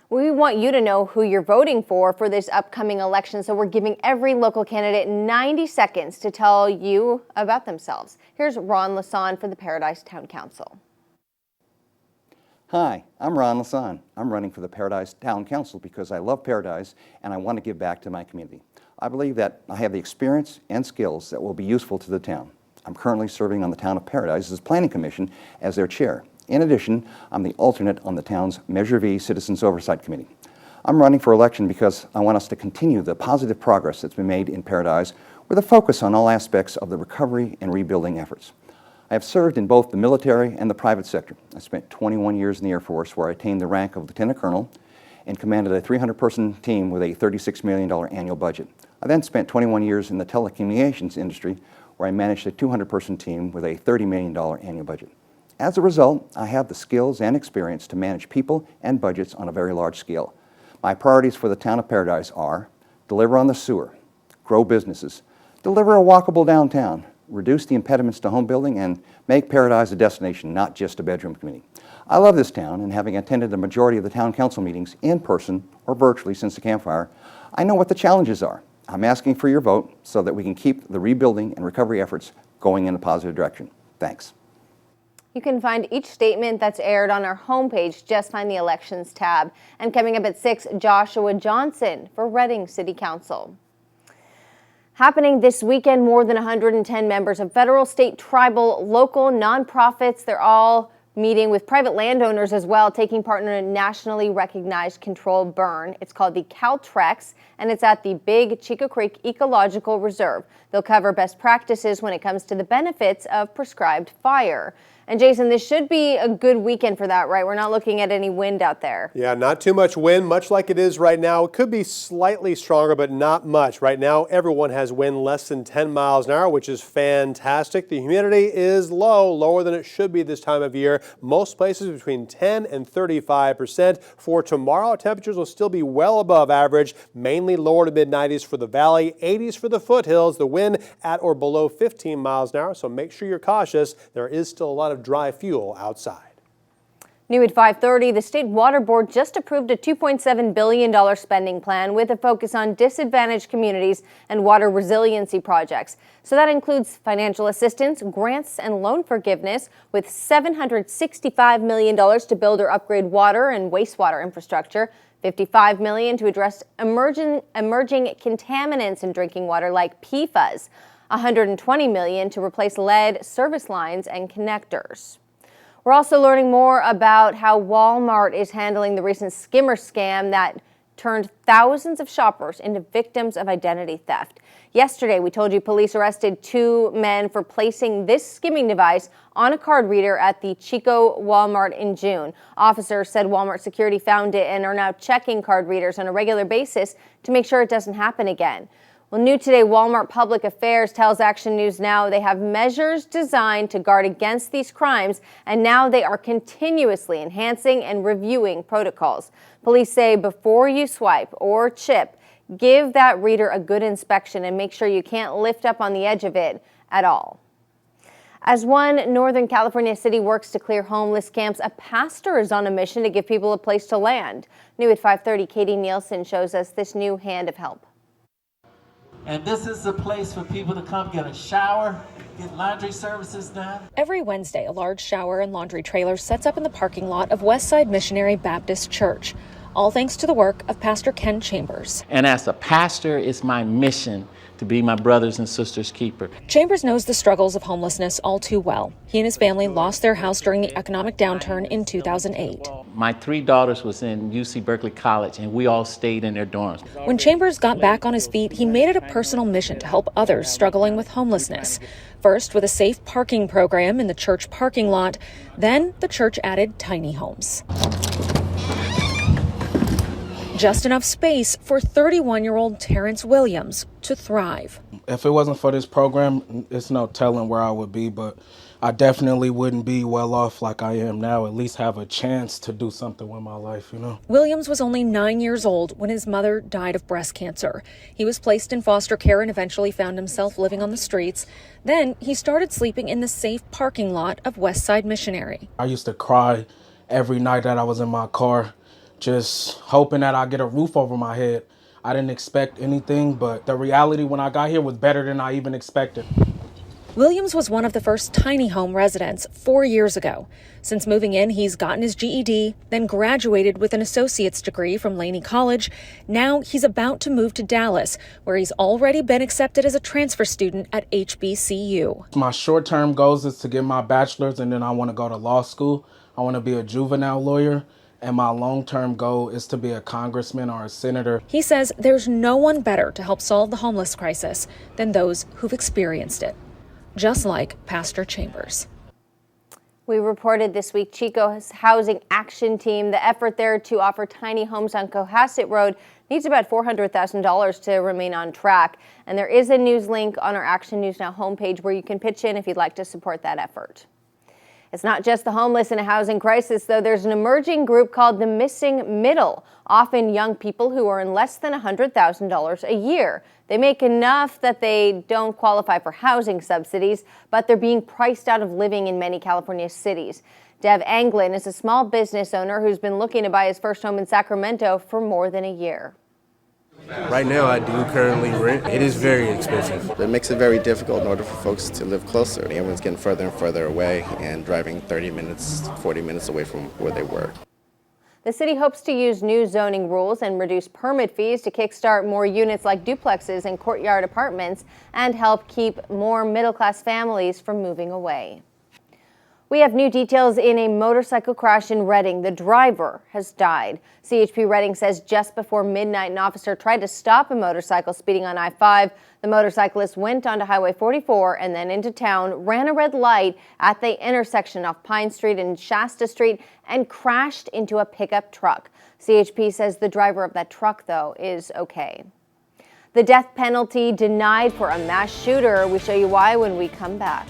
We want you to know who you're voting for this upcoming election, so we're giving every local candidate 90 seconds to tell you about themselves. Here's Ron Lassonde for the Paradise Town Council. Hi, I'm Ron Lassonde. I'm running for the Paradise Town Council because I love Paradise and I want to give back to my community. I believe that I have the experience and skills that will be useful to the town. I'm currently serving on the Town of Paradise's Planning Commission as their chair. In addition, I'm the alternate on the town's Measure V Citizens Oversight Committee. I'm running for election because I want us to continue the positive progress that's been made in Paradise with a focus on all aspects of the recovery and rebuilding efforts. I have served in both the military and the private sector. I spent 21 years in the Air Force, where I attained the rank of Lieutenant Colonel and commanded a 300-person team with a $36 million annual budget. I then spent 21 years in the telecommunications industry, where I managed a 200-person team with a $30 million annual budget. As a result, I have the skills and experience to manage people and budgets on a very large scale. My priorities for the Town of Paradise are deliver on the sewer, grow businesses, deliver a walkable downtown, reduce the impediments to home building, and make Paradise a destination, not just a bedroom community. I love this town, and having attended the majority of the town council meetings in person or virtually since the campfire, I know what the challenges are. I'm asking for your vote so that we can keep the rebuilding and recovery efforts going in a positive direction. Thanks. You can find each statement that's aired on our homepage. Just find the Elections tab. And coming up at 6, Joshua Johnson for Reading City Council. Happening this weekend, more than 110 members of federal, state, tribal, local, nonprofits, they're all meeting with private landowners as well, taking part in a nationally recognized controlled burn. It's called the Caltrex, and it's at the Big Chico Creek Ecological Reserve. They'll cover best practices when it comes to the benefits of prescribed fire. And Jason, this should be a good weekend for that, right? We're not looking at any wind out there. Yeah, not too much wind, much like it is right now. It could be slightly stronger, but not much. Right now, everyone has wind less than 10 miles an hour, which is fantastic. The humidity is low, lower than it should be this time of year. Most places between 10 and 35%. For tomorrow, temperatures will still be well above average, mainly lower to mid-90s for the valley, 80s for the foothills, the wind at or below 15 miles an hour, so make sure you're cautious. There is still a lot of dry fuel outside. New at 5:30, the State Water Board just approved a $2.7 billion spending plan with a focus on disadvantaged communities and water resiliency projects. So that includes financial assistance, grants, and loan forgiveness, with $765 million to build or upgrade water and wastewater infrastructure, $55 million to address emerging contaminants in drinking water like PFAS, $120 million to replace lead service lines and connectors. We're also learning more about how Walmart is handling the recent Skimmer scam that turned thousands of shoppers into victims of identity theft. Yesterday, we told you police arrested 2 men for placing this skimming device on a card reader at the Chico Walmart in June. Officers said Walmart security found it and are now checking card readers on a regular basis to make sure it doesn't happen again. Well, new today, Walmart Public Affairs tells Action News Now they have measures designed to guard against these crimes, and now they are continuously enhancing and reviewing protocols. Police say before you swipe or chip, give that reader a good inspection and make sure you can't lift up on the edge of it at all. As one Northern California city works to clear homeless camps, a pastor is on a mission to give people a place to land. New at 5:30, Katie Nielsen shows us this new hand of help. And this is a place for people to come get a shower, get laundry services done. Every Wednesday, a large shower and laundry trailer sets up in the parking lot of Westside Missionary Baptist Church, all thanks to the work of Pastor Ken Chambers. And as a pastor, it's my mission to be my brothers and sisters' keeper. Chambers knows the struggles of homelessness all too well. He and his family lost their house during the economic downturn in 2008. My 3 daughters was in UC Berkeley College, and we all stayed in their dorms. When Chambers got back on his feet, he made it a personal mission to help others struggling with homelessness. First with a safe parking program in the church parking lot, then the church added tiny homes. Just enough space for 31-year-old Terrence Williams to thrive. If it wasn't for this program, it's no telling where I would be, but I definitely wouldn't be well off like I am now, at least have a chance to do something with my life, you know. Williams was only 9 years old when his mother died of breast cancer. He was placed in foster care and eventually found himself living on the streets. Then he started sleeping in the safe parking lot of Westside Missionary. I used to cry every night that I was in my car, just hoping that I get a roof over my head. I didn't expect anything, but the reality when I got here was better than I even expected. Williams was one of the first tiny home residents 4 years ago. Since moving in, he's gotten his GED, then graduated with an associate's degree from Laney College. Now he's about to move to Dallas, where he's already been accepted as a transfer student at HBCU. My short-term goals is to get my bachelor's, and then I want to go to law school. I want to be a juvenile lawyer, and my long-term goal is to be a congressman or a senator. He says there's no one better to help solve the homeless crisis than those who've experienced it, just like Pastor Chambers. We reported this week Chico's housing action team. The effort there to offer tiny homes on Cohasset Road needs about $400,000 to remain on track. And there is a news link on our Action News Now homepage where you can pitch in if you'd like to support that effort. It's not just the homeless in a housing crisis, though. There's an emerging group called the missing middle, often young people who earn less than $100,000 a year. They make enough that they don't qualify for housing subsidies, but they're being priced out of living in many California cities. Dev Anglin is a small business owner who's been looking to buy his first home in Sacramento for more than a year. Right now, I do currently rent. It is very expensive. It makes it very difficult in order for folks to live closer. Everyone's getting further and further away and driving 30 minutes, 40 minutes away from where they work. The city hopes to use new zoning rules and reduce permit fees to kickstart more units like duplexes and courtyard apartments and help keep more middle-class families from moving away. We have new details in a motorcycle crash in Redding. The driver has died. CHP Redding says just before midnight, an officer tried to stop a motorcycle speeding on I-5. The motorcyclist went onto Highway 44 and then into town, ran a red light at the intersection off Pine Street and Shasta Street, and crashed into a pickup truck. CHP says the driver of that truck, though, is okay. The death penalty denied for a mass shooter. We show you why when we come back.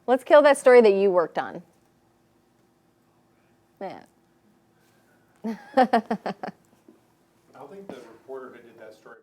Let's kill that story that you worked on. Yeah. I don't think the reporter who did that story.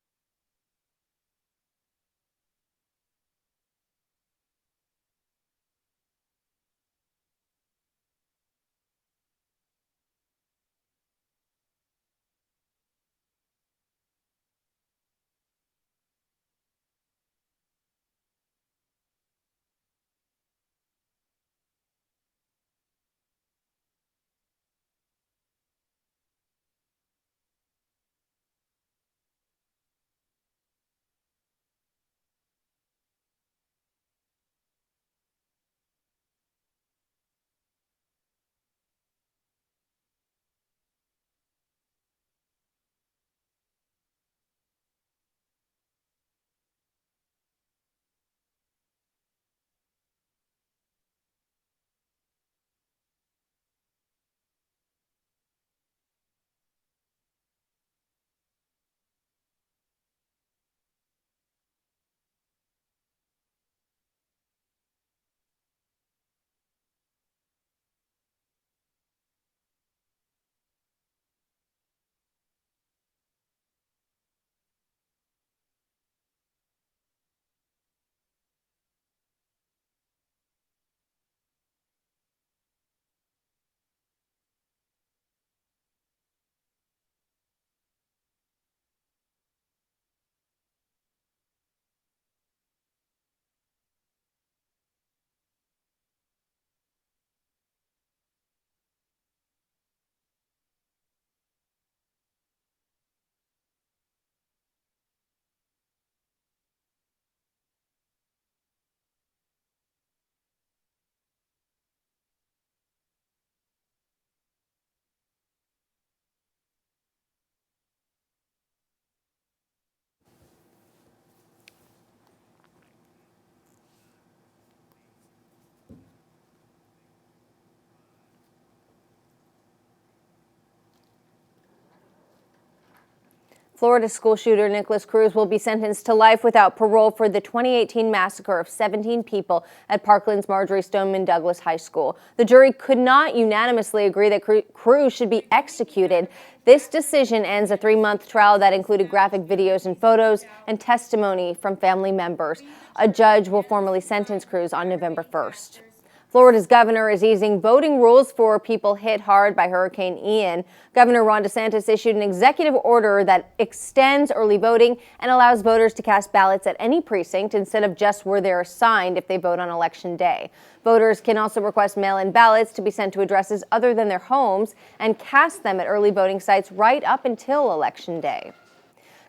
Florida school shooter Nikolas Cruz will be sentenced to life without parole for the 2018 massacre of 17 people at Parkland's Marjorie Stoneman Douglas High School. The jury could not unanimously agree that Cruz should be executed. This decision ends a 3-month trial that included graphic videos and photos and testimony from family members. A judge will formally sentence Cruz on November 1st. Florida's governor is easing voting rules for people hit hard by Hurricane Ian. Governor Ron DeSantis issued an executive order that extends early voting and allows voters to cast ballots at any precinct instead of just where they're assigned if they vote on Election Day. Voters can also request mail-in ballots to be sent to addresses other than their homes and cast them at early voting sites right up until Election Day.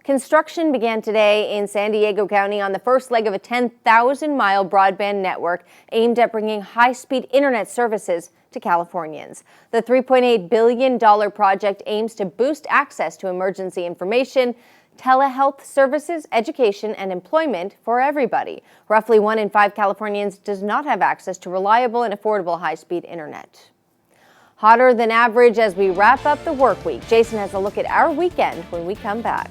Construction began today in San Diego County on the first leg of a 10,000-mile broadband network aimed at bringing high-speed internet services to Californians. The $3.8 billion project aims to boost access to emergency information, telehealth services, education, and employment for everybody. Roughly 1 in 5 Californians does not have access to reliable and affordable high-speed internet. Hotter than average as we wrap up the work week. Jason has a look at our weekend when we come back.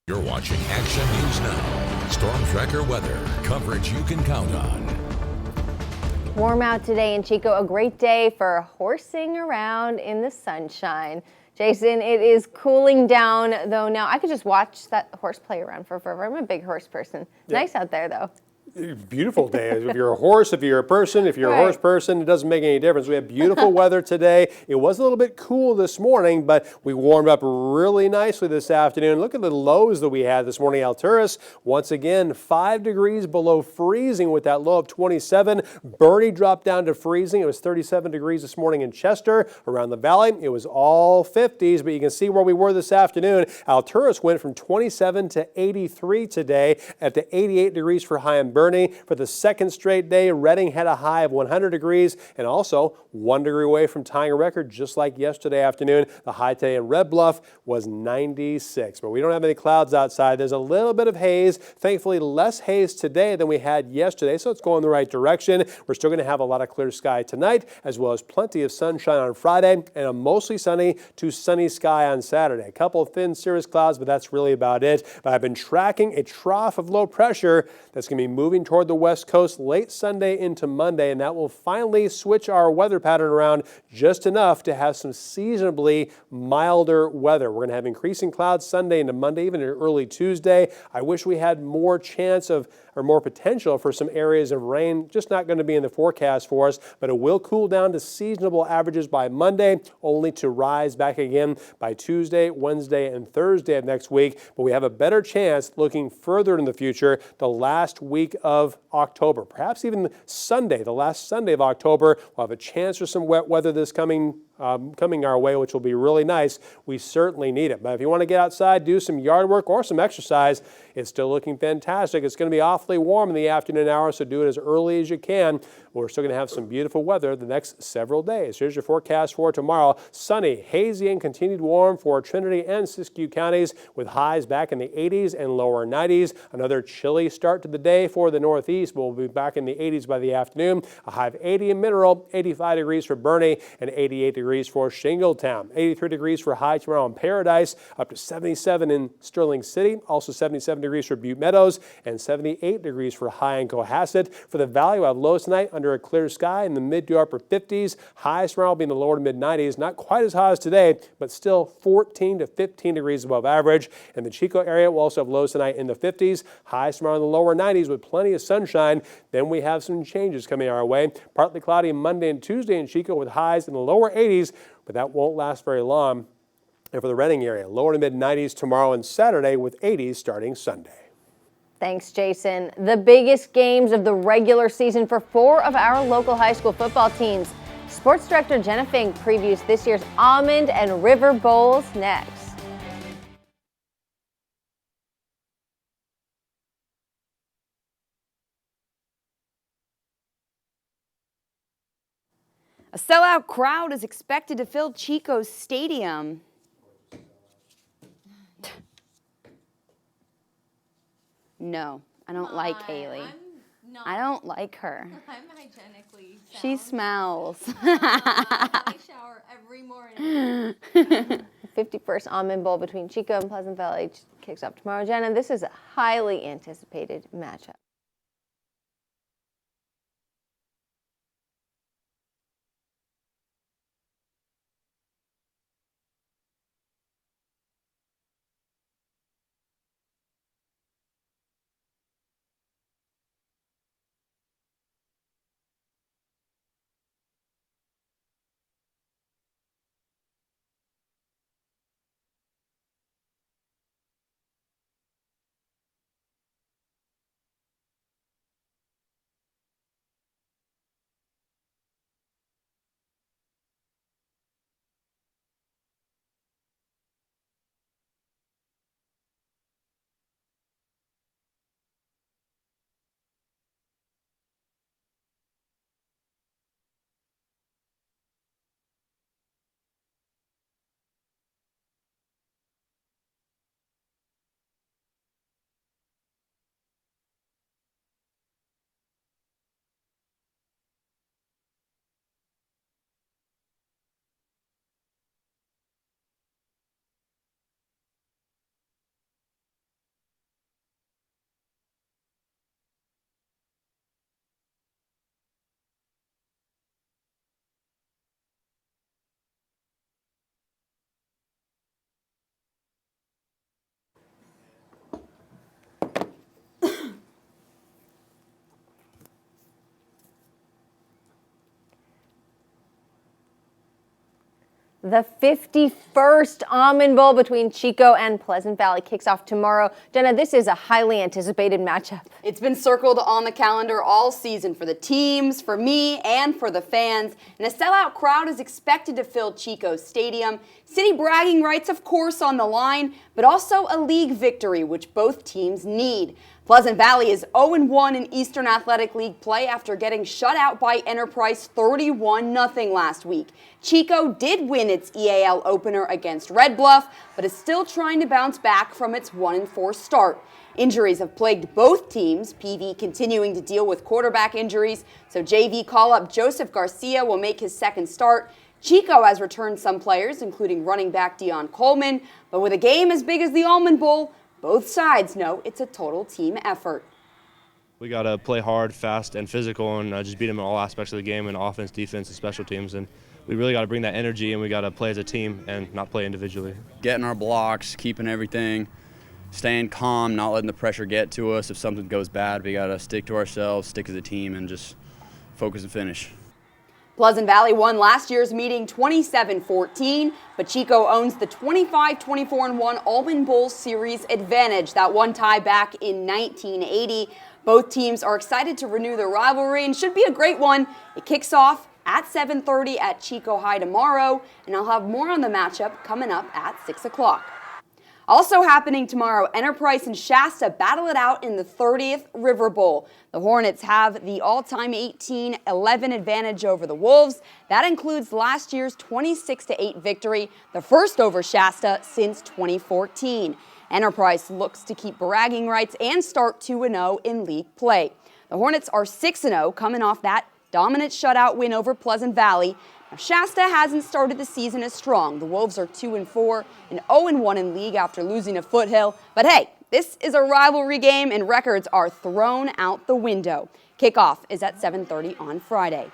You're watching Action News Now. Storm Tracker weather. Coverage you can count on. Warm out today in Chico. A great day for horsing around in the sunshine. Jason, it is cooling down though now. I could just watch that horse play around for forever. I'm a big horse person. Yeah. Nice out there though. Beautiful day. If you're a horse, if you're a person, if you're a horse person, it doesn't make any difference. We have beautiful weather today. It was a little bit cool this morning, but we warmed up really nicely this afternoon. Look at the lows that we had this morning. Alturas, once again, 5 degrees below freezing with that low of 27. Bernie dropped down to freezing. It was 37 degrees this morning in Chester. Around the valley, it was all 50s, but you can see where we were this afternoon. Alturas went from 27 to 83 today at the 88 degrees for high and Bernie. Bernie for the second straight day. Reading had a high of 100 degrees and also 1 degree away from tying a record just like yesterday afternoon. The high today in Red Bluff was 96. But we don't have any clouds outside. There's a little bit of haze. Thankfully, less haze today than we had yesterday, so it's going the right direction. We're still going to have a lot of clear sky tonight, as well as plenty of sunshine on Friday and a mostly sunny to sunny sky on Saturday. A couple of thin cirrus clouds, but that's really about it. But I've been tracking a trough of low pressure that's going to be moving toward the west coast late Sunday into Monday, and that will finally switch our weather pattern around just enough to have some seasonably milder weather. We're going to have increasing clouds Sunday into Monday, even early Tuesday. I wish we had more chance of or more potential for some areas of rain. Just not going to be in the forecast for us, but it will cool down to seasonable averages by Monday, only to rise back again by Tuesday, Wednesday, and Thursday of next week. But we have a better chance looking further in the future, the last week of October, perhaps even Sunday, the last Sunday of October. We'll have a chance for some wet weather this coming our way, which will be really nice. We certainly need it. But if you want to get outside, do some yard work or some exercise, it's still looking fantastic. It's going to be awfully warm in the afternoon hours, so do it as early as you can. We're still going to have some beautiful weather the next several days. Here's your forecast for tomorrow. Sunny, hazy, and continued warm for Trinity and Siskiyou counties, with highs back in the 80s and lower 90s. Another chilly start to the day for the Northeast, but we'll be back in the 80s by the afternoon. A high of 80 in Mineral, 85 degrees for Bernie, and 88 degrees for Shingletown. 83 degrees for high tomorrow in Paradise, up to 77 in Sterling City, also 77 degrees for Butte Meadows, and 78 degrees for high in Cohasset. For the Valley, we'll have lows tonight under a clear sky in the mid to upper 50s. Highs tomorrow will be in the lower to mid 90s. Not quite as hot as today, but still 14 to 15 degrees above average. In the Chico area, we'll also have lows tonight in the 50s. Highs tomorrow in the lower 90s with plenty of sunshine. Then we have some changes coming our way. Partly cloudy Monday and Tuesday in Chico with highs in the lower 80s, but that won't last very long. And for the Reading area, lower to mid 90s tomorrow and Saturday with 80s starting Sunday. Thanks, Jason. The biggest games of the regular season for 4 of our local high school football teams. Sports Director Jenna Fink previews this year's Almond and River Bowls next. A sellout crowd is expected to fill Chico's stadium. No, I don't like Haley. I don't like her. I'm hygienically sound. She smells. I shower every morning. The 51st Almond Bowl between Chico and Pleasant Valley kicks off tomorrow, Jenna. This is a highly anticipated matchup. The 51st Almond Bowl between Chico and Pleasant Valley kicks off tomorrow. Jenna, this is a highly anticipated matchup. It's been circled on the calendar all season for the teams, for me, and for the fans. And a sellout crowd is expected to fill Chico's stadium. City bragging rights, of course, on the line, but also a league victory, which both teams need. Pleasant Valley is 0-1 in Eastern Athletic League play after getting shut out by Enterprise 31-0 last week. Chico did win its EAL opener against Red Bluff, but is still trying to bounce back from its 1-4 start. Injuries have plagued both teams, PV continuing to deal with quarterback injuries, so JV call-up Joseph Garcia will make his second start. Chico has returned some players, including running back Dion Coleman, but with a game as big as the Almond Bowl, both sides know it's a total team effort. We got to play hard, fast, and physical, and just beat them in all aspects of the game, in offense, defense, and special teams. And we really got to bring that energy, and we got to play as a team and not play individually. Getting our blocks, keeping everything, staying calm, not letting the pressure get to us. If something goes bad, we got to stick to ourselves, stick as a team, and just focus and finish. Pleasant Valley won last year's meeting 27-14, but Chico owns the 25-24-1 Almond Bowl Series advantage, that one tie back in 1980. Both teams are excited to renew their rivalry and should be a great one. It kicks off at 7:30 at Chico High tomorrow, and I'll have more on the matchup coming up at 6 o'clock. Also happening tomorrow, Enterprise and Shasta battle it out in the 30th River Bowl. The Hornets have the all-time 18-11 advantage over the Wolves. That includes last year's 26-8 victory, the first over Shasta since 2014. Enterprise looks to keep bragging rights and start 2-0 in league play. The Hornets are 6-0, coming off that dominant shutout win over Pleasant Valley. Now, Shasta hasn't started the season as strong. The Wolves are 2-4 and 0-1 in league after losing to Foothill. But hey, this is a rivalry game and records are thrown out the window. Kickoff is at 7:30 on Friday.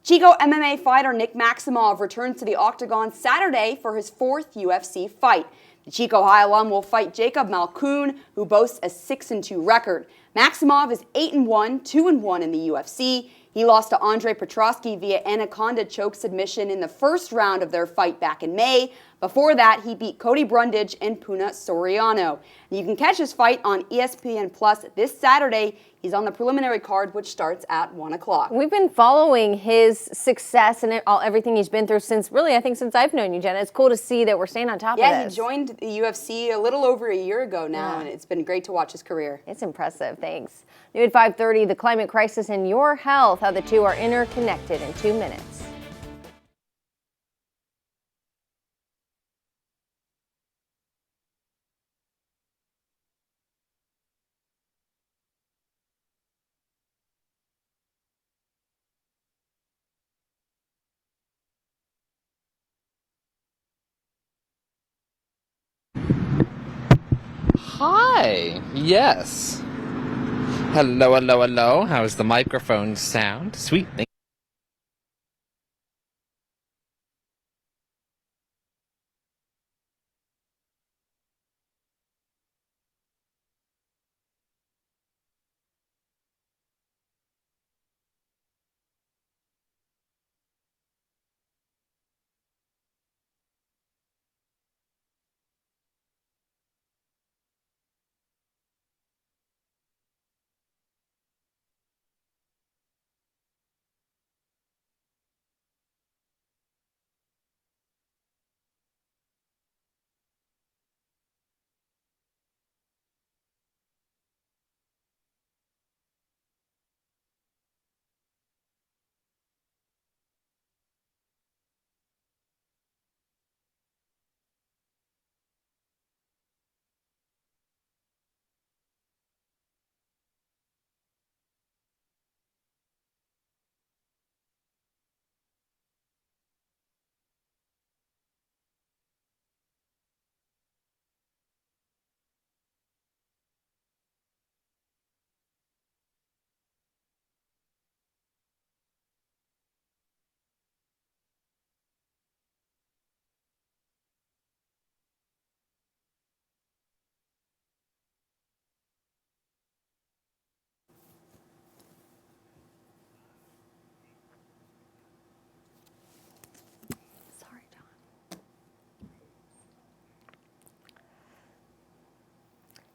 Chico MMA fighter Nick Maximov returns to the octagon Saturday for his 4th UFC fight. The Chico High alum will fight Jacob Malkoon, who boasts a 6-2 record. Maximov is 8-1, 2-1 in the UFC. He lost to Andre Petrosky via anaconda choke submission in the first round of their fight back in May. Before that, he beat Cody Brundage and Puna Soriano. And you can catch his fight on ESPN Plus this Saturday. He's on the preliminary card, which starts at 1 o'clock. We've been following his success and everything he's been through since I've known you, Jenna. It's cool to see that we're staying on top of this. Yeah, he joined the UFC a little over a year ago now, and it's been great to watch his career. It's impressive. Thanks. New at 5:30, the climate crisis and your health, how the two are interconnected in 2 minutes. Hi, yes. Hello, hello, hello. How's the microphone sound? Sweet.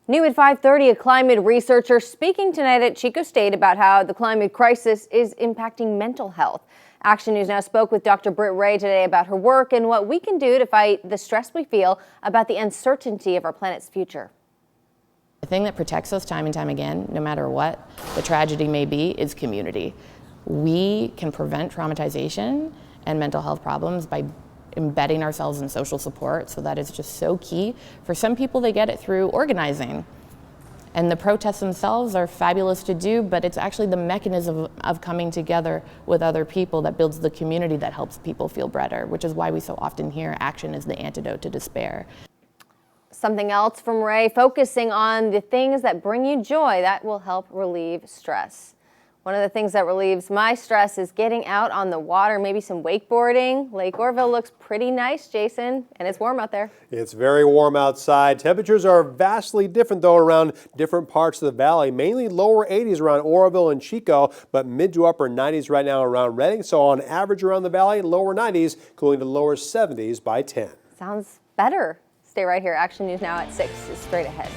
New at 5:30, a climate researcher speaking tonight at Chico State about how the climate crisis is impacting mental health. Action News Now spoke with Dr. Britt Ray today about her work and what we can do to fight the stress we feel about the uncertainty of our planet's future. The thing that protects us time and time again, no matter what the tragedy may be, is community. We can prevent traumatization and mental health problems by embedding ourselves in social support, so that is just so key. For some people, they get it through organizing. And the protests themselves are fabulous to do, but it's actually the mechanism of coming together with other people that builds the community that helps people feel better, which is why we so often hear action is the antidote to despair. Something else from Ray, focusing on the things that bring you joy that will help relieve stress. One of the things that relieves my stress is getting out on the water, maybe some wakeboarding. Lake Orville looks pretty nice, Jason, and it's warm out there. It's very warm outside. Temperatures are vastly different, though, around different parts of the valley. Mainly lower 80s around Oroville and Chico, but mid to upper 90s right now around Redding. So on average around the valley, lower 90s, cooling to lower 70s by 10. Sounds better. Stay right here. Action News Now at 6 is straight ahead.